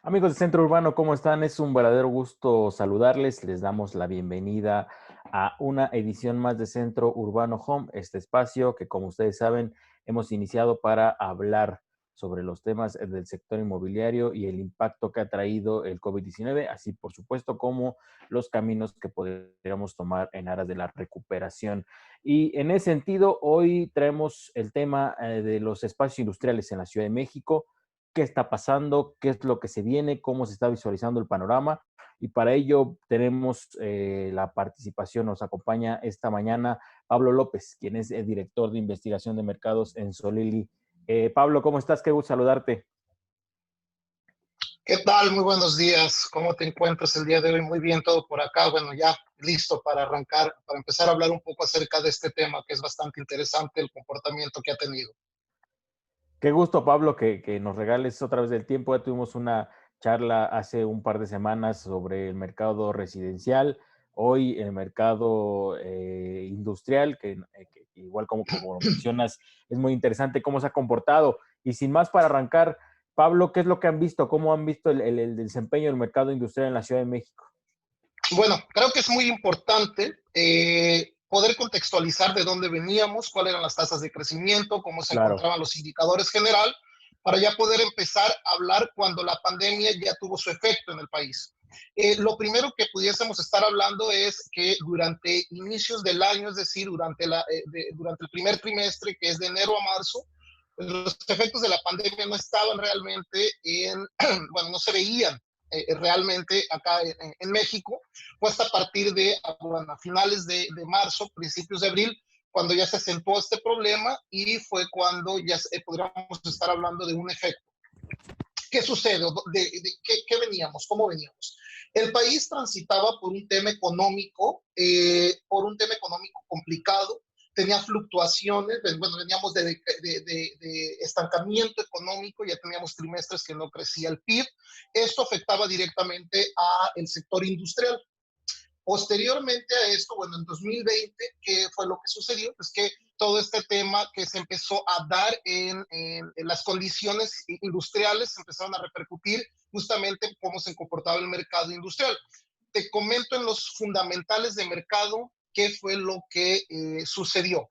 Amigos de Centro Urbano, ¿cómo están? Es un verdadero gusto saludarles. Les damos la bienvenida a una edición más de Centro Urbano Home, este espacio que, como ustedes saben, hemos iniciado para hablar sobre los temas del sector inmobiliario y el impacto que ha traído el COVID-19, así por supuesto como los caminos que podríamos tomar en aras de la recuperación. Y en ese sentido, hoy traemos el tema de los espacios industriales en la Ciudad de México. Qué está pasando, qué es lo que se viene, cómo se está visualizando el panorama. Y para ello tenemos la participación, nos acompaña esta mañana Pablo López, quien es el director de investigación de mercados en Solili. Pablo, ¿cómo estás? Qué gusto saludarte. ¿Qué tal? Muy buenos días. ¿Cómo te encuentras el día de hoy? Muy bien, todo por acá. Bueno, ya listo para arrancar, para empezar a hablar un poco acerca de este tema que es bastante interesante, el comportamiento que ha tenido. Qué gusto, Pablo, que nos regales otra vez el tiempo. Ya tuvimos una charla hace un par de semanas sobre el mercado residencial, hoy el mercado industrial, que igual como lo mencionas, es muy interesante cómo se ha comportado. Y sin más para arrancar, Pablo, ¿qué es lo que han visto? ¿Cómo han visto el desempeño del mercado industrial en la Ciudad de México? Bueno, creo que es muy importante poder contextualizar de dónde veníamos, cuáles eran las tasas de crecimiento, cómo se Claro, encontraban los indicadores general, para ya poder empezar a hablar cuando la pandemia ya tuvo su efecto en el país. Lo primero que pudiésemos estar hablando es que durante inicios del año, es decir, durante el primer trimestre, que es de enero a marzo, pues los efectos de la pandemia no estaban realmente bueno, no se veían realmente acá en México, fue hasta a partir de, bueno, a finales de marzo, principios de abril, cuando ya se acentuó este problema y fue cuando ya podríamos estar hablando de un efecto. ¿Qué sucede? ¿Qué veníamos? ¿Cómo veníamos? El país transitaba por un tema económico complicado, tenía fluctuaciones, bueno, veníamos de estancamiento económico, ya teníamos trimestres que no crecía el PIB, esto afectaba directamente al sector industrial. Posteriormente a esto, bueno, en 2020, ¿qué fue lo que sucedió? Pues que todo este tema que se empezó a dar en las condiciones industriales se empezaron a repercutir justamente en cómo se comportaba el mercado industrial. Te comento en los fundamentales de mercado qué fue lo que sucedió.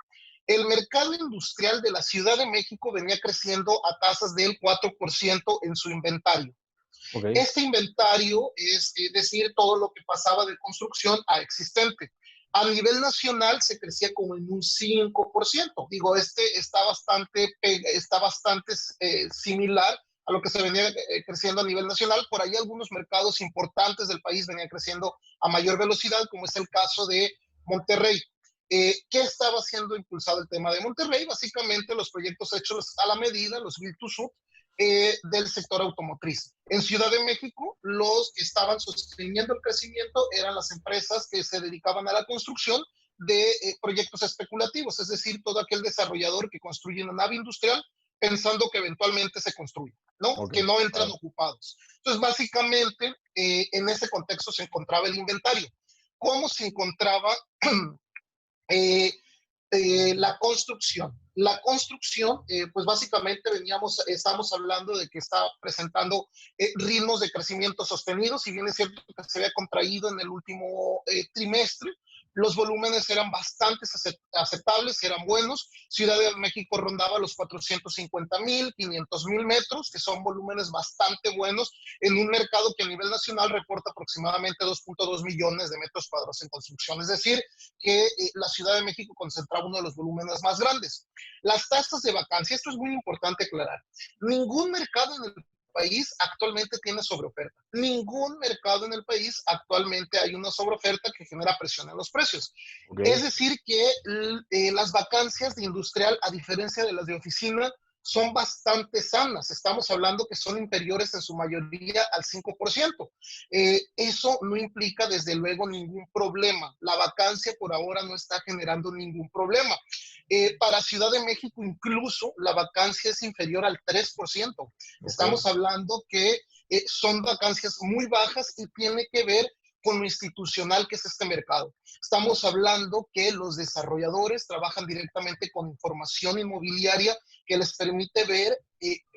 El mercado industrial de la Ciudad de México venía creciendo a tasas del 4% en su inventario. ok, Este inventario es decir, todo lo que pasaba de construcción a existente. A nivel nacional se crecía como en un 5%. Digo, está bastante similar a lo que se venía creciendo a nivel nacional. Por ahí algunos mercados importantes del país venían creciendo a mayor velocidad, como es el caso de Monterrey. ¿Qué estaba siendo impulsado el tema de Monterrey? Básicamente los proyectos hechos a la medida, los Build to Suit, del sector automotriz. En Ciudad de México, los que estaban sosteniendo el crecimiento eran las empresas que se dedicaban a la construcción de proyectos especulativos, es decir, todo aquel desarrollador que construye una nave industrial pensando que eventualmente se construye, ¿no? ok, Que no entran claro. ocupados. Entonces, básicamente, en ese contexto se encontraba el inventario. ¿Cómo se encontraba eh, la construcción? La construcción, pues básicamente estamos hablando de que está presentando ritmos de crecimiento sostenidos, si bien es cierto que se había contraído en el último trimestre, los volúmenes eran bastante aceptables, eran buenos. Ciudad de México rondaba los 450,000, 500,000 metros, que son volúmenes bastante buenos en un mercado que a nivel nacional reporta aproximadamente 2.2 millones de metros cuadrados en construcción. Es decir, que la Ciudad de México concentraba uno de los volúmenes más grandes. Las tasas de vacancia, esto es muy importante aclarar. Ningún mercado en el país actualmente tiene sobreoferta. Ningún mercado en el país actualmente hay una sobreoferta que genera presión en los precios. Ok, Es decir, que las vacancias de industrial, a diferencia de las de oficina, son bastante sanas. Estamos hablando que son inferiores en su mayoría al 5%. Eso no implica, desde luego, ningún problema. La vacancia por ahora no está generando ningún problema. Para Ciudad de México, incluso la vacancia es inferior al 3%. ok, Estamos hablando que son vacancias muy bajas y tiene que ver con lo institucional que es este mercado. Estamos hablando que los desarrolladores trabajan directamente con información inmobiliaria que les permite ver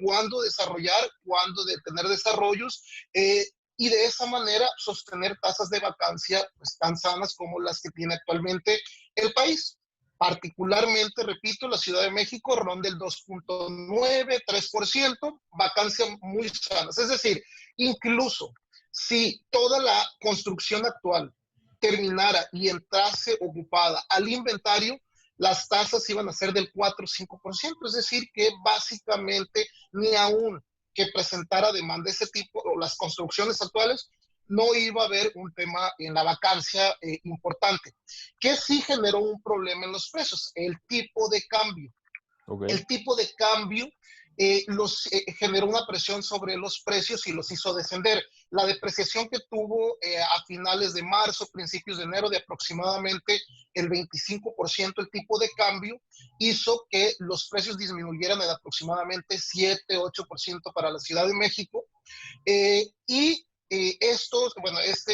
cuándo desarrollar, cuándo detener desarrollos, y de esa manera sostener tasas de vacancia pues, tan sanas como las que tiene actualmente el país. Particularmente, repito, la Ciudad de México ronda el 2.9, 3%, vacancia muy sanas. Es decir, incluso si toda la construcción actual terminara y entrase ocupada al inventario, las tasas iban a ser del 4 o 5%, es decir, que básicamente ni aún que presentara demanda de ese tipo, o las construcciones actuales, no iba a haber un tema en la vacancia importante. Que sí generó un problema en los precios, el tipo de cambio. Ok. El tipo de cambio generó una presión sobre los precios y los hizo descender. La depreciación que tuvo a finales de marzo, principios de enero, de aproximadamente el 25% el tipo de cambio, hizo que los precios disminuyeran en aproximadamente 7-8% para la Ciudad de México.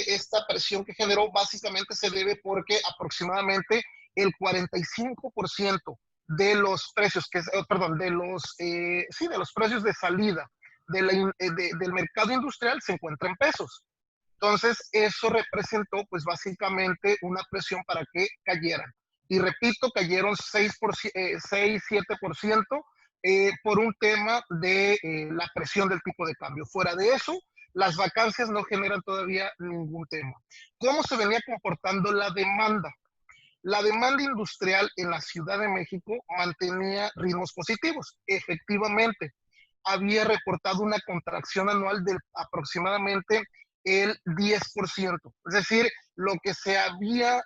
Esta presión que generó básicamente se debe porque aproximadamente el 45% de los precios, de los precios de salida del mercado industrial se encuentra en pesos. Entonces, eso representó, pues, básicamente una presión para que cayeran. Y repito, cayeron 6-7% por un tema de la presión del tipo de cambio. Fuera de eso, las vacancias no generan todavía ningún tema. ¿Cómo se venía comportando la demanda? La demanda industrial en la Ciudad de México mantenía ritmos positivos. Efectivamente, había reportado una contracción anual de aproximadamente el 10%. Es decir, lo que se había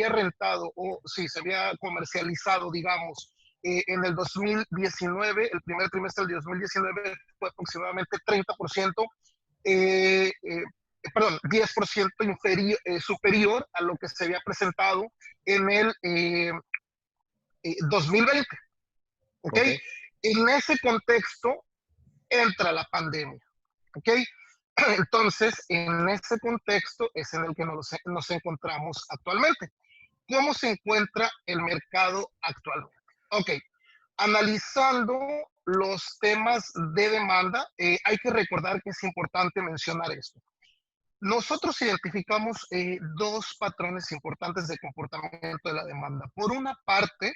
rentado o sí, se había comercializado, digamos, en el 2019, el primer trimestre del 2019 fue aproximadamente 30%, 10% superior a lo que se había presentado en el 2020. ¿Okay? Ok. En ese contexto entra la pandemia. ¿Okay? Entonces, en ese contexto es en el que nos encontramos actualmente. ¿Cómo se encuentra el mercado actualmente? Ok, analizando los temas de demanda, hay que recordar que es importante mencionar esto. Nosotros identificamos dos patrones importantes de comportamiento de la demanda. Por una parte,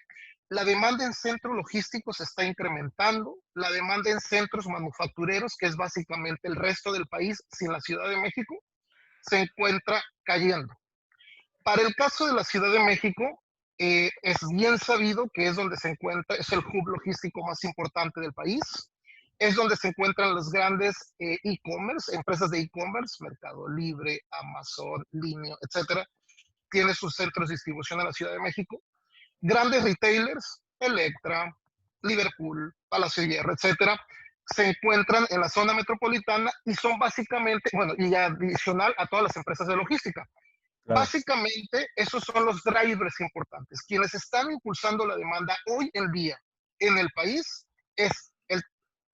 la demanda en centros logísticos se está incrementando, la demanda en centros manufactureros, que es básicamente el resto del país sin la Ciudad de México, se encuentra cayendo. Para el caso de la Ciudad de México, es bien sabido que es donde se encuentra, es el hub logístico más importante del país, es donde se encuentran los grandes e-commerce, empresas de e-commerce, Mercado Libre, Amazon, Linio, etcétera, tiene sus centros de distribución en la Ciudad de México. Grandes retailers, Electra, Liverpool, Palacio de Hierro, etcétera, se encuentran en la zona metropolitana y son básicamente, bueno, y adicional a todas las empresas de logística. Claro. Básicamente, esos son los drivers importantes. Quienes están impulsando la demanda hoy en día en el país es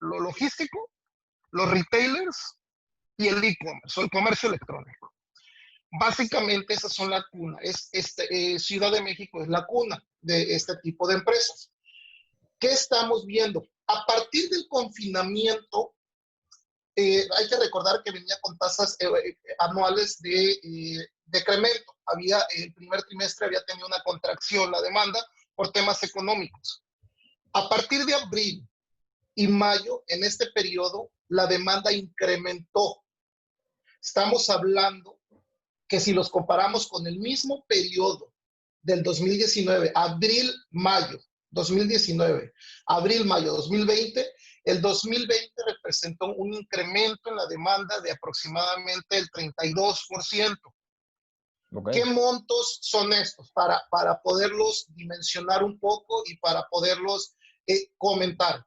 lo logístico, los retailers y el e-commerce o el comercio electrónico. Básicamente esas son la cuna. Ciudad de México es la cuna de este tipo de empresas. ¿Qué estamos viendo? A partir del confinamiento, hay que recordar que venía con tasas anuales de decremento. El primer trimestre había tenido una contracción la demanda por temas económicos. A partir de abril y mayo, en este periodo, la demanda incrementó. Estamos hablando que si los comparamos con el mismo periodo del 2019, abril-mayo 2019, abril-mayo 2020, el 2020 representó un incremento en la demanda de aproximadamente el 32%. Okay. ¿Qué montos son estos? Para poderlos dimensionar un poco y para poderlos comentar.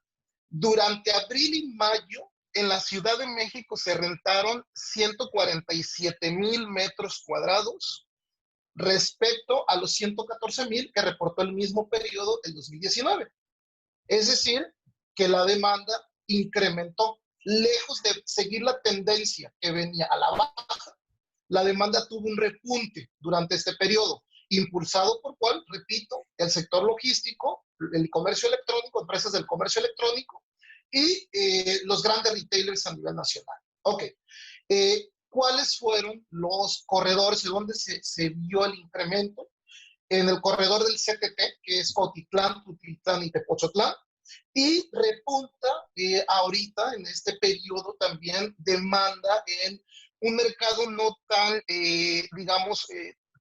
Durante abril y mayo, en la Ciudad de México se rentaron 147,000 metros cuadrados respecto a los 114,000 que reportó el mismo periodo del 2019. Es decir, que la demanda incrementó, lejos de seguir la tendencia que venía a la baja. la demanda tuvo un repunte durante este periodo, impulsado por cuál, repito, el sector logístico, el comercio electrónico, empresas del comercio electrónico y los grandes retailers a nivel nacional. Ok, ¿cuáles fueron los corredores y dónde se vio el incremento? En el corredor del CTT, que es Cotitlán, Tutitlán y Tepochotlán, y repunta ahorita en este periodo también demanda en un mercado no tan, digamos,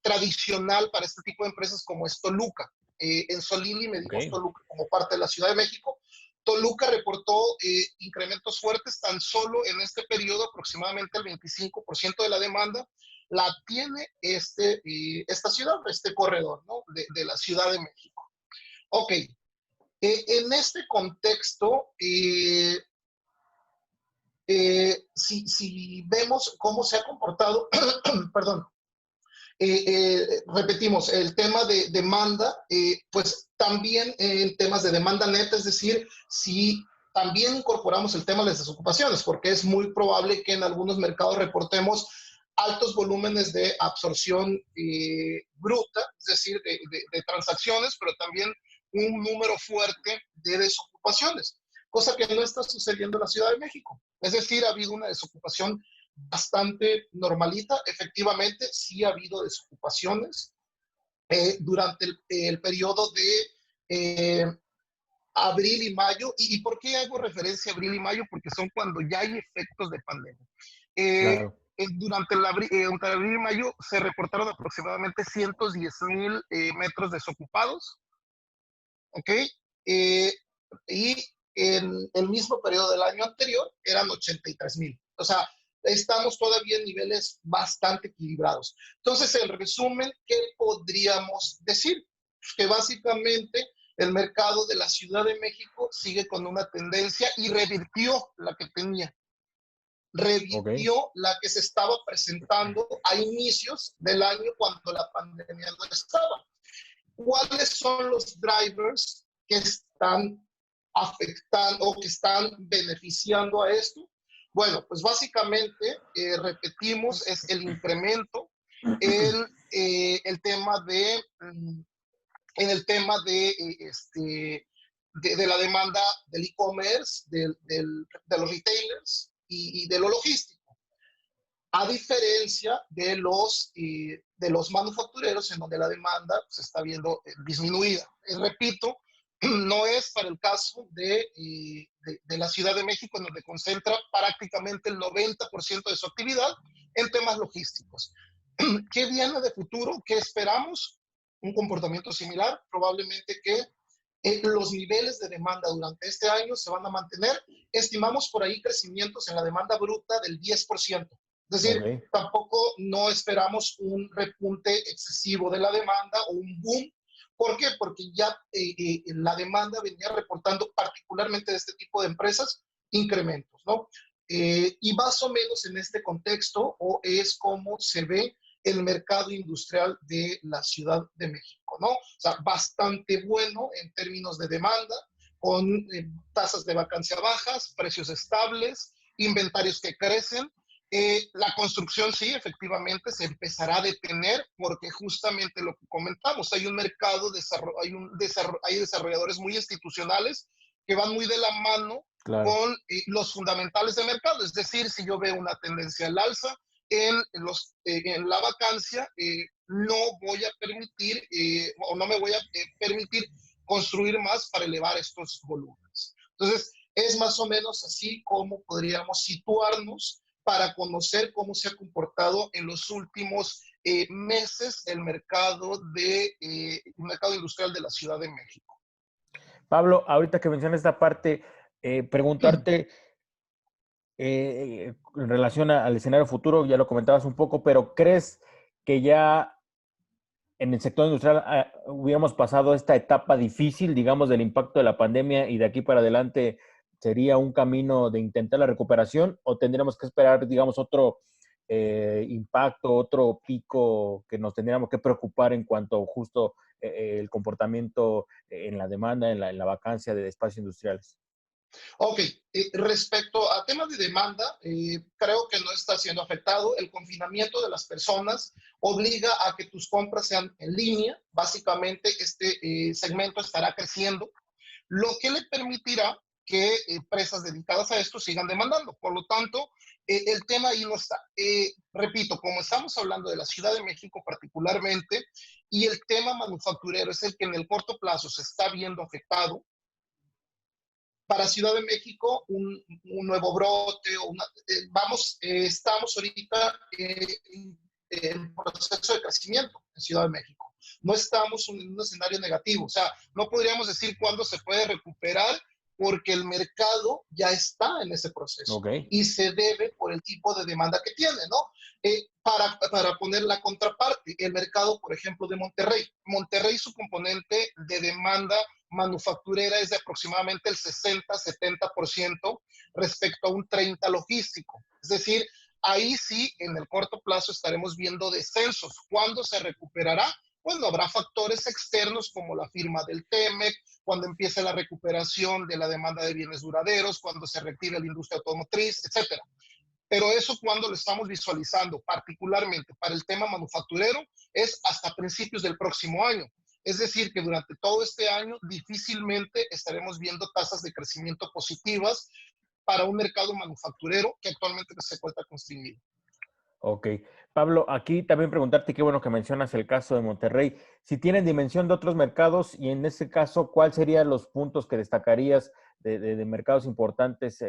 tradicional para este tipo de empresas como es Toluca. En Solili medimos Ok. Toluca como parte de la Ciudad de México. Toluca reportó incrementos fuertes tan solo en este periodo, aproximadamente el 25% de la demanda la tiene esta ciudad, este corredor, ¿no? De la Ciudad de México. Ok, en este contexto, si vemos cómo se ha comportado, perdón, repetimos, el tema de demanda, pues también en temas de demanda neta, es decir, si también incorporamos el tema de las desocupaciones, porque es muy probable que en algunos mercados reportemos altos volúmenes de absorción bruta, es decir, de transacciones, pero también un número fuerte de desocupaciones, cosa que no está sucediendo en la Ciudad de México. Es decir, ha habido una desocupación bastante normalita. Efectivamente, sí ha habido desocupaciones durante el periodo de abril y mayo. ¿Y por qué hago referencia a abril y mayo? Porque son cuando ya hay efectos de pandemia. Eh, Claro. durante abril y mayo se reportaron aproximadamente 110,000 metros desocupados, ¿ok? Eh, y en el mismo periodo del año anterior eran 83,000. O sea, estamos todavía en niveles bastante equilibrados. Entonces, en resumen, ¿qué podríamos decir? Que básicamente el mercado de la Ciudad de México sigue con una tendencia y revirtió la que tenía, Ok. revirtió la que se estaba presentando a inicios del año cuando la pandemia no estaba. ¿Cuáles son los drivers que están afectando o que están beneficiando a esto? Bueno, pues básicamente, repetimos, es el incremento en el tema en el tema de la demanda del e-commerce, de los retailers y de lo logístico, a diferencia de los manufactureros en donde la demanda se está viendo disminuida. Repito, no es para el caso de la Ciudad de México, en donde concentra prácticamente el 90% de su actividad en temas logísticos. ¿Qué viene de futuro? ¿Qué esperamos? Un comportamiento similar, probablemente que los niveles de demanda durante este año se van a mantener. Estimamos por ahí crecimientos en la demanda bruta del 10%. Es decir, Ok. tampoco no esperamos un repunte excesivo de la demanda o un boom. ¿Por qué? Porque ya la demanda venía reportando, particularmente de este tipo de empresas, incrementos, ¿no? Y más o menos en este contexto o es como se ve el mercado industrial de la Ciudad de México, ¿no? O sea, bastante bueno en términos de demanda, con tasas de vacancia bajas, precios estables, inventarios que crecen. La construcción sí, efectivamente, se empezará a detener porque justamente lo que comentamos, hay un mercado, hay desarrolladores muy institucionales que van muy de la mano Claro. con los fundamentales del mercado. Es decir, si yo veo una tendencia al alza, en la vacancia, no voy a permitir o no me voy a permitir construir más para elevar estos volúmenes. Entonces, es más o menos así como podríamos situarnos para conocer cómo se ha comportado en los últimos meses el mercado industrial de la Ciudad de México. Pablo, ahorita que mencionas esta parte, preguntarte en relación al escenario futuro, ya lo comentabas un poco, pero ¿crees que ya en el sector industrial hubiéramos pasado esta etapa difícil, digamos, del impacto de la pandemia y de aquí para adelante sería un camino de intentar la recuperación o tendríamos que esperar, digamos, otro impacto, otro pico que nos tendríamos que preocupar en cuanto justo el comportamiento en la demanda, en la vacancia de espacios industriales? Ok, respecto a temas de demanda, creo que no está siendo afectado. El confinamiento de las personas obliga a que tus compras sean en línea. Básicamente, este segmento estará creciendo, lo que le permitirá que empresas dedicadas a esto sigan demandando. Por lo tanto, el tema ahí no está. Repito, como estamos hablando de la Ciudad de México particularmente, y el tema manufacturero es el que en el corto plazo se está viendo afectado, para Ciudad de México un nuevo brote, estamos ahorita en proceso de crecimiento en Ciudad de México. No estamos en un escenario negativo, o sea, no podríamos decir cuándo se puede recuperar porque el mercado ya está en ese proceso Ok. y se debe por el tipo de demanda que tiene, ¿no? Para poner la contraparte, el mercado, por ejemplo, de Monterrey. Monterrey, su componente de demanda manufacturera es de aproximadamente el 60-70% respecto a un 30% logístico. Es decir, ahí sí, en el corto plazo estaremos viendo descensos. ¿Cuándo se recuperará? Bueno, habrá factores externos como la firma del TEMEC, cuando empiece la recuperación de la demanda de bienes duraderos, cuando se reactive la industria automotriz, etcétera. Pero eso cuando lo estamos visualizando, particularmente para el tema manufacturero, es hasta principios del próximo año. Es decir, que durante todo este año difícilmente estaremos viendo tasas de crecimiento positivas para un mercado manufacturero que actualmente se encuentra constreñido. Ok. Pablo, aquí también preguntarte, qué bueno que mencionas el caso de Monterrey. Si tienen dimensión de otros mercados y en ese caso, ¿cuáles serían los puntos que destacarías de mercados importantes?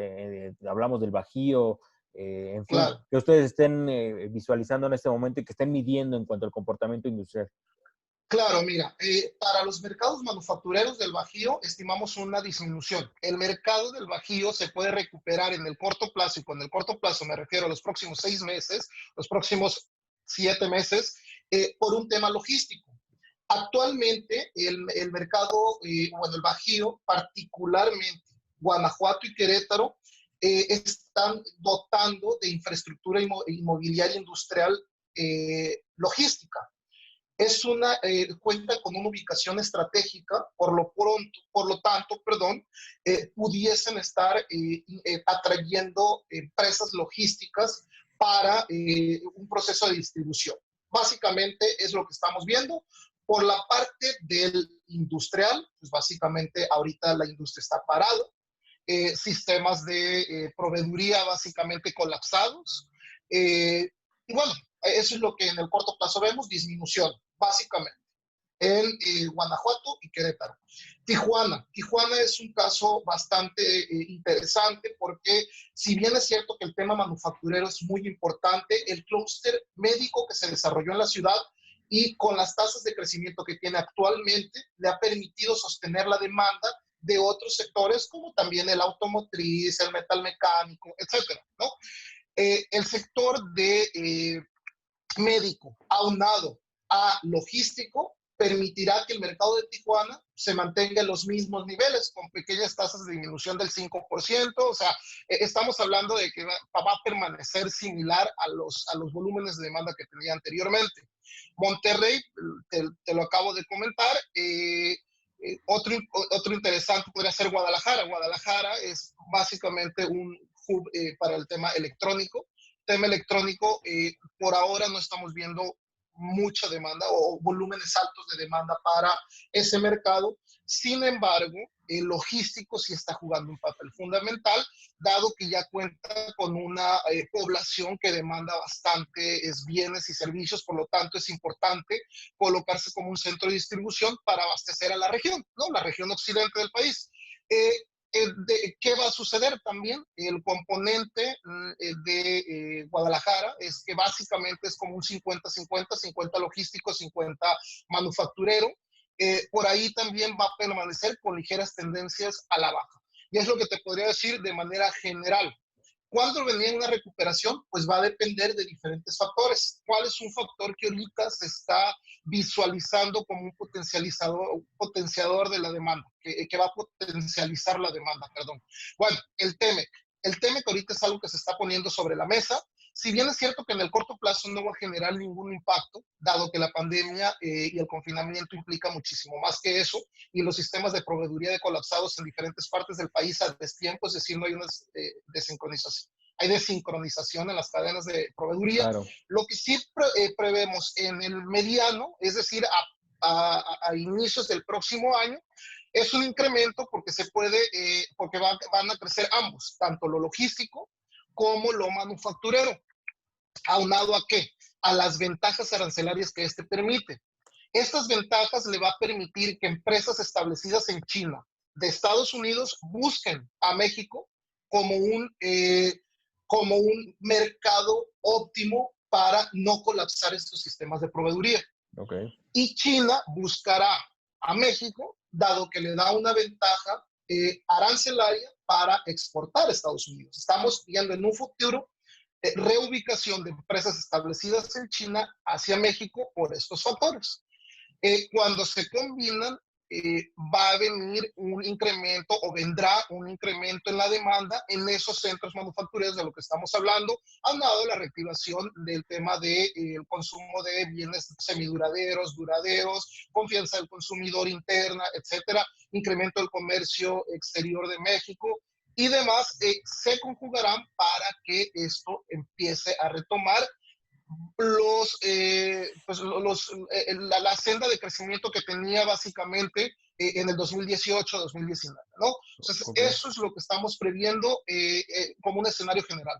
Hablamos del Bajío, en fin, Claro. que ustedes estén visualizando en este momento y que estén midiendo en cuanto al comportamiento industrial. Claro, mira, para los mercados manufactureros del Bajío estimamos una disminución. El mercado del Bajío se puede recuperar en el corto plazo, y con el corto plazo me refiero a los próximos 6 meses, los próximos 7 meses, por un tema logístico. Actualmente el mercado, bueno, el Bajío, particularmente Guanajuato y Querétaro, están dotando de infraestructura inmobiliaria industrial logística. Cuenta con una ubicación estratégica, por lo tanto, perdón, pudiesen estar atrayendo empresas logísticas para un proceso de distribución. Básicamente es lo que estamos viendo. Por la parte del industrial, pues básicamente ahorita la industria está parada, sistemas de proveeduría básicamente colapsados. Y bueno, eso es lo que en el corto plazo vemos, disminución, básicamente, en Guanajuato y Querétaro. Tijuana es un caso bastante interesante porque si bien es cierto que el tema manufacturero es muy importante, el clúster médico que se desarrolló en la ciudad y con las tasas de crecimiento que tiene actualmente, le ha permitido sostener la demanda de otros sectores como también el automotriz, el metal mecánico, etcétera, ¿no? El sector de médico aunado a logístico permitirá que el mercado de Tijuana se mantenga en los mismos niveles, con pequeñas tasas de disminución del 5%. O sea, estamos hablando de que va a permanecer similar a los volúmenes de demanda que tenía anteriormente. Monterrey, te lo acabo de comentar. Otro interesante podría ser Guadalajara. Guadalajara es básicamente un hub para el tema electrónico. Tema electrónico, por ahora no estamos viendo mucha demanda o volúmenes altos de demanda para ese mercado. Sin embargo, el logístico sí está jugando un papel fundamental, dado que ya cuenta con una población que demanda bastantes bienes y servicios, por lo tanto es importante colocarse como un centro de distribución para abastecer a la región, ¿no? La región occidente del país. ¿Qué va a suceder también? El componente de Guadalajara es que básicamente es como un 50-50, 50 logístico, 50 manufacturero. Por ahí también va a permanecer con ligeras tendencias a la baja. Y es lo que te podría decir de manera general. ¿Cuándo venía una recuperación? Pues va a depender de diferentes factores. ¿Cuál es un factor que ahorita se está visualizando como un potenciador de la demanda, que va a potencializar la demanda, perdón? Bueno, el TEMEC. El TEMEC ahorita es algo que se está poniendo sobre la mesa. Si bien es cierto que en el corto plazo no va a generar ningún impacto, dado que la pandemia y el confinamiento implica muchísimo más que eso, y los sistemas de proveeduría de colapsados en diferentes partes del país a destiempo, es decir, no hay una desincronización. Hay desincronización en las cadenas de proveeduría. Claro. Lo que sí prevemos en el mediano, es decir, a inicios del próximo año, es un incremento porque se puede, porque van a crecer ambos, tanto lo logístico como lo manufacturero. ¿Aunado a qué? A las ventajas arancelarias que este permite. Estas ventajas le va a permitir que empresas establecidas en China, de Estados Unidos, busquen a México como como un mercado óptimo para no colapsar estos sistemas de proveeduría. Ok. Y China buscará a México, dado que le da una ventaja arancelaria para exportar a Estados Unidos. Estamos viendo en un futuro reubicación de empresas establecidas en China hacia México por estos factores. Cuando se combinan, va a venir un incremento o vendrá un incremento en la demanda en esos centros manufactureros de lo que estamos hablando, aunado a la reactivación del tema del consumo de bienes semiduraderos, duraderos, confianza del consumidor interna, etcétera, incremento del comercio exterior de México y demás, se conjugarán para que esto empiece a retomar la senda de crecimiento que tenía básicamente en el 2018-2019, ¿no? Entonces, Ok. eso es lo que estamos previendo como un escenario general.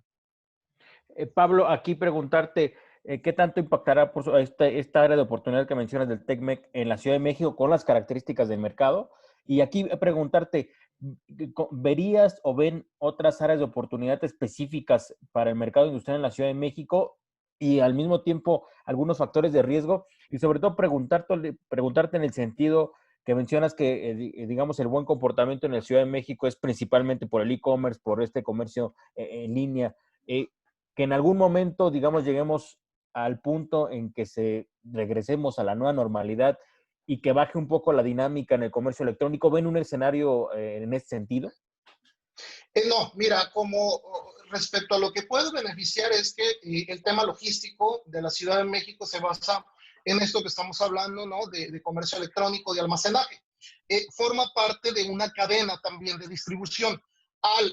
Pablo, aquí preguntarte, ¿qué tanto impactará esta área de oportunidad que mencionas del TecMec en la Ciudad de México con las características del mercado? Y aquí preguntarte, ¿verías o ven otras áreas de oportunidad específicas para el mercado industrial en la Ciudad de México y al mismo tiempo algunos factores de riesgo? Y sobre todo preguntarte en el sentido que mencionas que, digamos, el buen comportamiento en la Ciudad de México es principalmente por el e-commerce, por este comercio en línea. Eh, que en algún momento, digamos, lleguemos al punto en que regresemos a la nueva normalidad y que baje un poco la dinámica en el comercio electrónico. ¿Ven un escenario en ese sentido? No, mira, como respecto a lo que puede beneficiar es que el tema logístico de la Ciudad de México se basa en esto que estamos hablando, ¿no? De comercio electrónico, de almacenaje. Forma parte de una cadena también de distribución. Al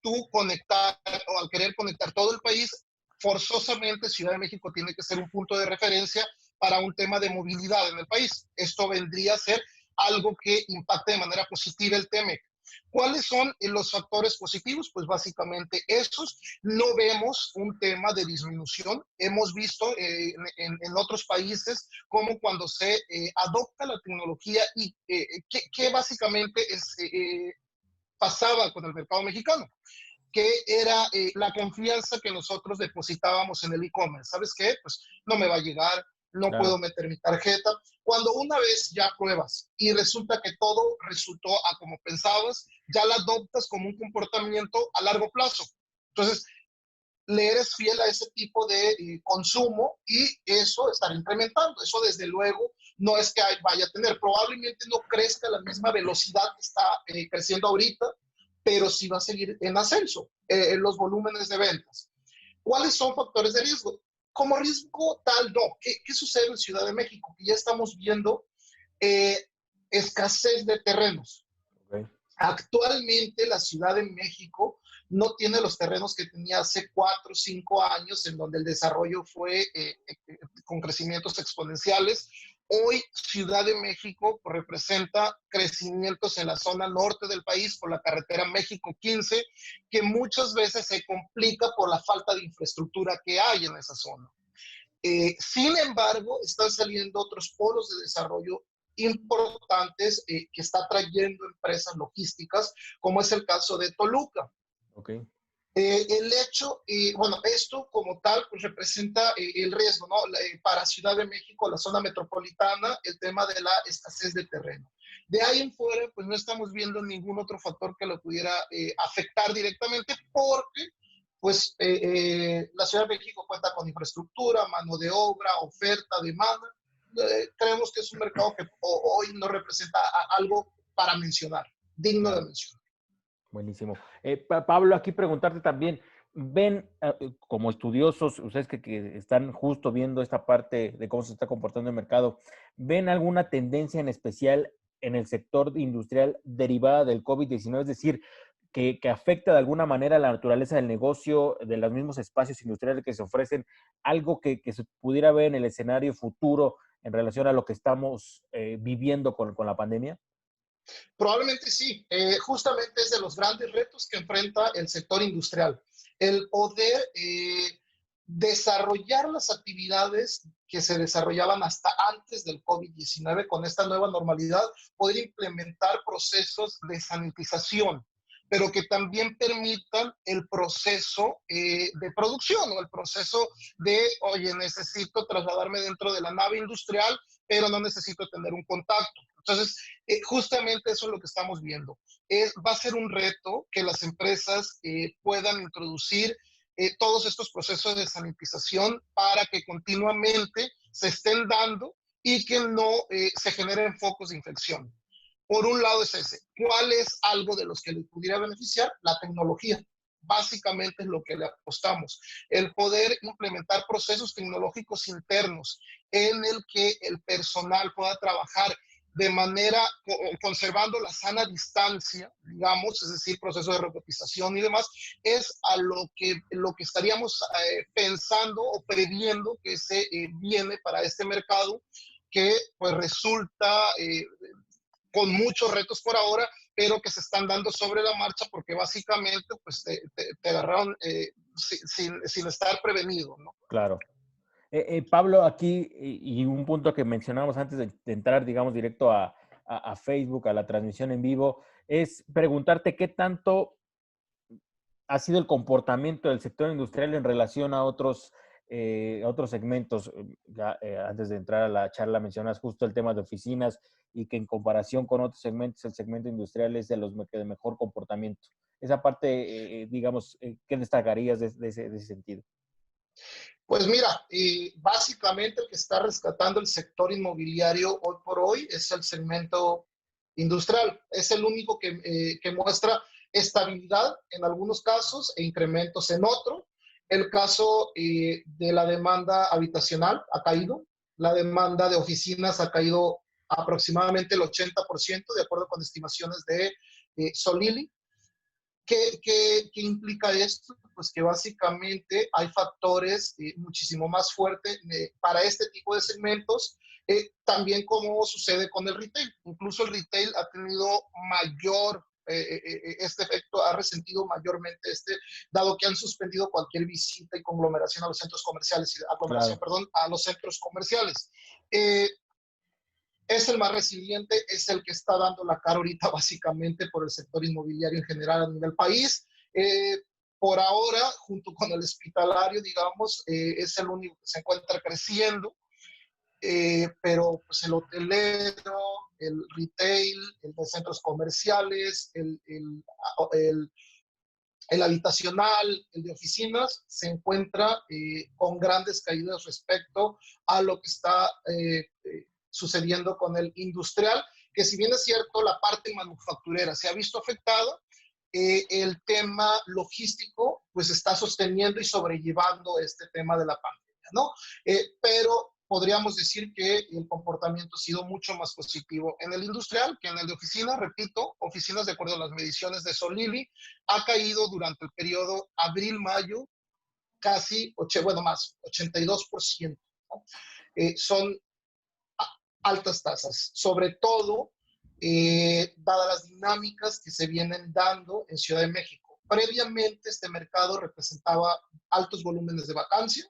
tú conectar o al querer conectar todo el país, forzosamente Ciudad de México tiene que ser un punto de referencia para un tema de movilidad en el país. Esto vendría a ser algo que impacte de manera positiva el TEMEC. ¿Cuáles son los factores positivos? Pues básicamente esos. No vemos un tema de disminución. Hemos visto en otros países cómo cuando se adopta la tecnología y que básicamente pasaba con el mercado mexicano, que era la confianza que nosotros depositábamos en el e-commerce. ¿Sabes qué? Pues no me va a llegar, no puedo Claro. meter mi tarjeta. Cuando una vez ya pruebas y resulta que todo resultó a como pensabas, ya la adoptas como un comportamiento a largo plazo. Entonces, le eres fiel a ese tipo de consumo y eso estará incrementando. Eso desde luego no es que vaya a tener, probablemente no crezca a la misma velocidad que está creciendo ahorita, pero sí va a seguir en ascenso los volúmenes de ventas. ¿Cuáles son factores de riesgo? Como riesgo tal, no. ¿Qué sucede en Ciudad de México? Que ya estamos viendo eh, escasez de terrenos. Okay. Actualmente la Ciudad de México no tiene los terrenos que tenía hace 4 o 5 años, en donde el desarrollo fue con crecimientos exponenciales. Hoy Ciudad de México representa crecimientos en la zona norte del país por la carretera México 15, que muchas veces se complica por la falta de infraestructura que hay en esa zona. Sin embargo, están saliendo otros polos de desarrollo importantes que está trayendo empresas logísticas, como es el caso de Toluca. Okay. El hecho, bueno, esto como tal, pues representa el riesgo, ¿no? Para Ciudad de México, la zona metropolitana, el tema de la escasez de terreno. De ahí en fuera, pues no estamos viendo ningún otro factor que lo pudiera afectar directamente porque pues la Ciudad de México cuenta con infraestructura, mano de obra, oferta, demanda. Creemos que es un mercado que hoy no representa algo para mencionar, digno de Claro. mencionar. Buenísimo. Pablo, aquí preguntarte también, ven, como estudiosos, ustedes que están justo viendo esta parte de cómo se está comportando el mercado, ¿ven alguna tendencia en especial en el sector industrial derivada del COVID-19? Es decir, que afecta de alguna manera la naturaleza del negocio, de los mismos espacios industriales que se ofrecen, algo que se pudiera ver en el escenario futuro en relación a lo que estamos viviendo con la pandemia. Probablemente sí. Justamente es de los grandes retos que enfrenta el sector industrial. El poder desarrollar las actividades que se desarrollaban hasta antes del COVID-19 con esta nueva normalidad, poder implementar procesos de sanitización, pero que también permitan el proceso de producción o el proceso de, oye, necesito trasladarme dentro de la nave industrial, pero no necesito tener un contacto. Entonces, justamente eso es lo que estamos viendo. Va a ser un reto que las empresas puedan introducir todos estos procesos de sanitización para que continuamente se estén dando y que no se generen focos de infección. Por un lado es ese. ¿Cuál es algo de los que les pudiera beneficiar? La tecnología. Básicamente es lo que le apostamos. El poder implementar procesos tecnológicos internos en el que el personal pueda trabajar de manera conservando la sana distancia, digamos, es decir, proceso de robotización y demás, es a lo que estaríamos pensando o previendo que se viene para este mercado, que pues resulta con muchos retos por ahora, pero que se están dando sobre la marcha porque básicamente pues te agarraron sin estar prevenido, ¿no? Claro. Pablo, aquí, y un punto que mencionamos antes de entrar, digamos, directo a Facebook, a la transmisión en vivo, es preguntarte qué tanto ha sido el comportamiento del sector industrial en relación a otros segmentos. Ya, antes de entrar a la charla mencionas justo el tema de oficinas y que en comparación con otros segmentos, el segmento industrial es de los de mejor comportamiento. Esa parte, digamos, ¿qué destacarías de ese sentido? Pues mira, básicamente el que está rescatando el sector inmobiliario hoy por hoy es el segmento industrial. Es el único que muestra estabilidad en algunos casos e incrementos en otros. El caso de la demanda habitacional ha caído, la demanda de oficinas ha caído aproximadamente el 80%, de acuerdo con estimaciones de Solili. ¿Qué implica esto? Pues que básicamente hay factores muchísimo más fuertes para este tipo de segmentos, también como sucede con el retail. Incluso el retail ha tenido mayor, este efecto ha resentido mayormente dado que han suspendido cualquier visita y conglomeración a los centros comerciales, aglomeración, Claro. perdón, a los centros comerciales. Es el más resiliente, es el que está dando la cara ahorita básicamente por el sector inmobiliario en general a nivel país. Por ahora, junto con el hospitalario, digamos, es el único que se encuentra creciendo, pero pues el hotelero, el retail, el de centros comerciales, el habitacional, el de oficinas, se encuentra con grandes caídas respecto a lo que está sucediendo con el industrial, que si bien es cierto, la parte manufacturera se ha visto afectada, el tema logístico pues está sosteniendo y sobrellevando este tema de la pandemia, ¿no? Pero podríamos decir que el comportamiento ha sido mucho más positivo en el industrial que en el de oficina. Repito, oficinas, de acuerdo a las mediciones de Solili, ha caído durante el periodo abril-mayo casi, bueno, más, 82%, ¿no? Son altas tasas, sobre todo dadas las dinámicas que se vienen dando en Ciudad de México. Previamente este mercado representaba altos volúmenes de vacancia.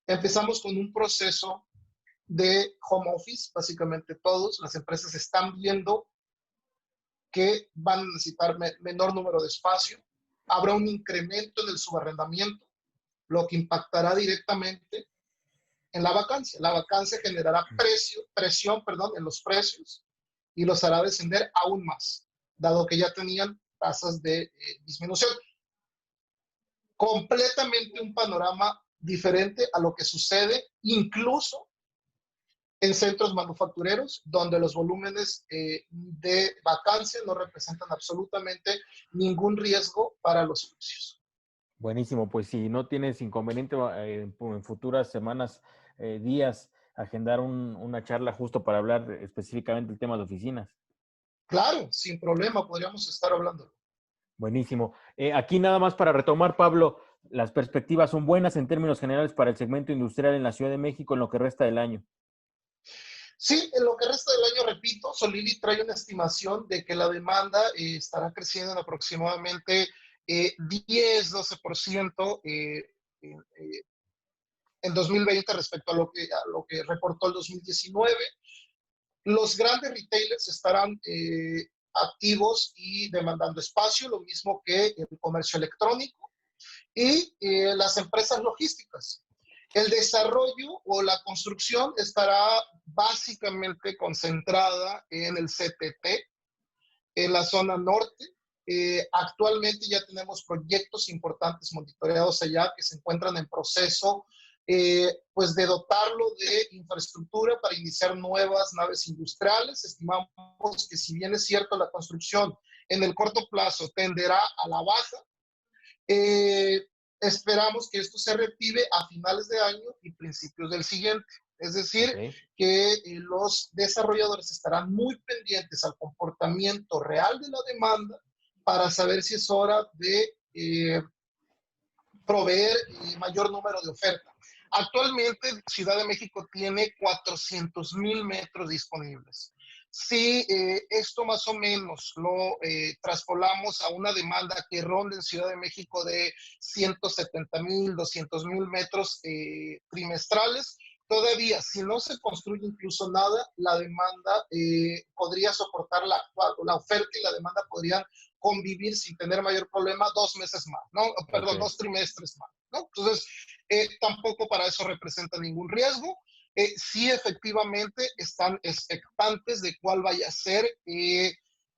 Empezamos con un proceso de home office, básicamente todos, las empresas están viendo que van a necesitar menor número de espacio, habrá un incremento en el subarrendamiento, lo que impactará directamente en la vacancia. La vacancia generará presión, perdón, en los precios y los hará descender aún más, dado que ya tenían tasas de disminución. Completamente un panorama diferente a lo que sucede incluso en centros manufactureros, donde los volúmenes de vacancia no representan absolutamente ningún riesgo para los precios. Buenísimo, pues si no tienes inconveniente en futuras semanas, días, agendar una charla justo para hablar específicamente del tema de oficinas. Claro, sin problema, podríamos estar hablando. Buenísimo. Aquí nada más para retomar, Pablo, las perspectivas son buenas en términos generales para el segmento industrial en la Ciudad de México en lo que resta del año. Sí, en lo que resta del año, repito, Solili trae una estimación de que la demanda estará creciendo en aproximadamente 10-12% en 2020 respecto a lo que reportó el 2019. Los grandes retailers estarán activos y demandando espacio, lo mismo que el comercio electrónico y las empresas logísticas. El desarrollo o la construcción estará básicamente concentrada en el CTT, en la zona norte. Actualmente ya tenemos proyectos importantes monitoreados allá que se encuentran en proceso pues de dotarlo de infraestructura para iniciar nuevas naves industriales. Estimamos que si bien es cierto la construcción en el corto plazo tenderá a la baja, eh, esperamos que esto se reactive a finales de año y principios del siguiente. Es decir, Ok. que los desarrolladores estarán muy pendientes al comportamiento real de la demanda para saber si es hora de proveer mayor número de oferta. Actualmente Ciudad de México tiene 400,000 metros disponibles. Si esto más o menos lo traspolamos a una demanda que ronda en Ciudad de México de 170,000, 200,000 metros trimestrales, todavía si no se construye incluso nada, la demanda podría soportar la oferta y la demanda podrían convivir sin tener mayor problema 2 meses más, ¿no? Ok. Perdón, 2 trimestres más, ¿no? Entonces, tampoco para eso representa ningún riesgo. Sí, efectivamente, están expectantes de cuál vaya a ser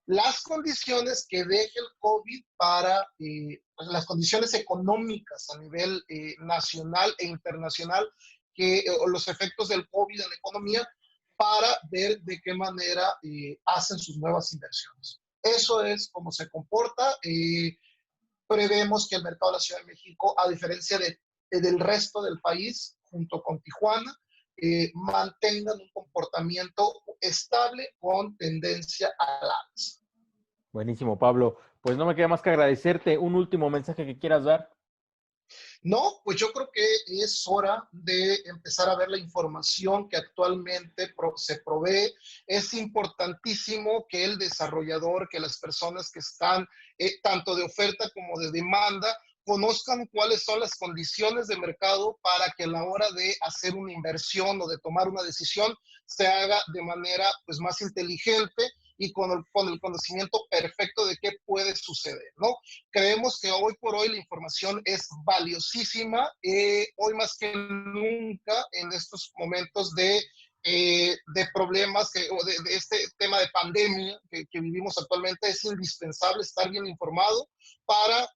las condiciones que deje el COVID para las condiciones económicas a nivel nacional e internacional, o los efectos del COVID en la economía, para ver de qué manera hacen sus nuevas inversiones. Eso es como se comporta. Prevemos que el mercado de la Ciudad de México, a diferencia del resto del país, junto con Tijuana, mantengan un comportamiento estable con tendencia a la alza. Buenísimo, Pablo. Pues no me queda más que agradecerte. Un último mensaje que quieras dar. No, pues yo creo que es hora de empezar a ver la información que actualmente se provee. Es importantísimo que el desarrollador, que las personas que están tanto de oferta como de demanda, conozcan cuáles son las condiciones de mercado para que a la hora de hacer una inversión o de tomar una decisión se haga de manera pues más inteligente y con el conocimiento perfecto de qué puede suceder, ¿no? Creemos que hoy por hoy la información es valiosísima, hoy más que nunca en estos momentos de problemas o de este tema de pandemia que vivimos actualmente, es indispensable estar bien informado para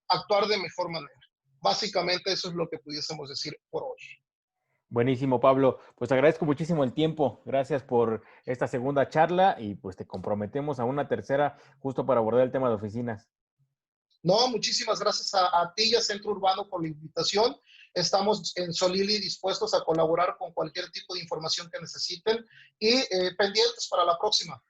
actuar de mejor manera. Básicamente eso es lo que pudiésemos decir por hoy. Buenísimo, Pablo. Pues agradezco muchísimo el tiempo. Gracias por esta segunda charla y pues te comprometemos a una tercera justo para abordar el tema de oficinas. No, muchísimas gracias a ti y a Centro Urbano por la invitación. Estamos en Solili dispuestos a colaborar con cualquier tipo de información que necesiten y pendientes para la próxima.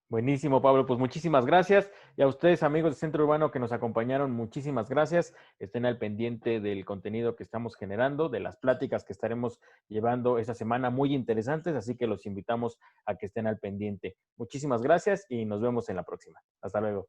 Buenísimo, Pablo. Pues muchísimas gracias. Y a ustedes, amigos del Centro Urbano que nos acompañaron, muchísimas gracias. Estén al pendiente del contenido que estamos generando, de las pláticas que estaremos llevando esta semana, muy interesantes, así que los invitamos a que estén al pendiente. Muchísimas gracias y nos vemos en la próxima. Hasta luego.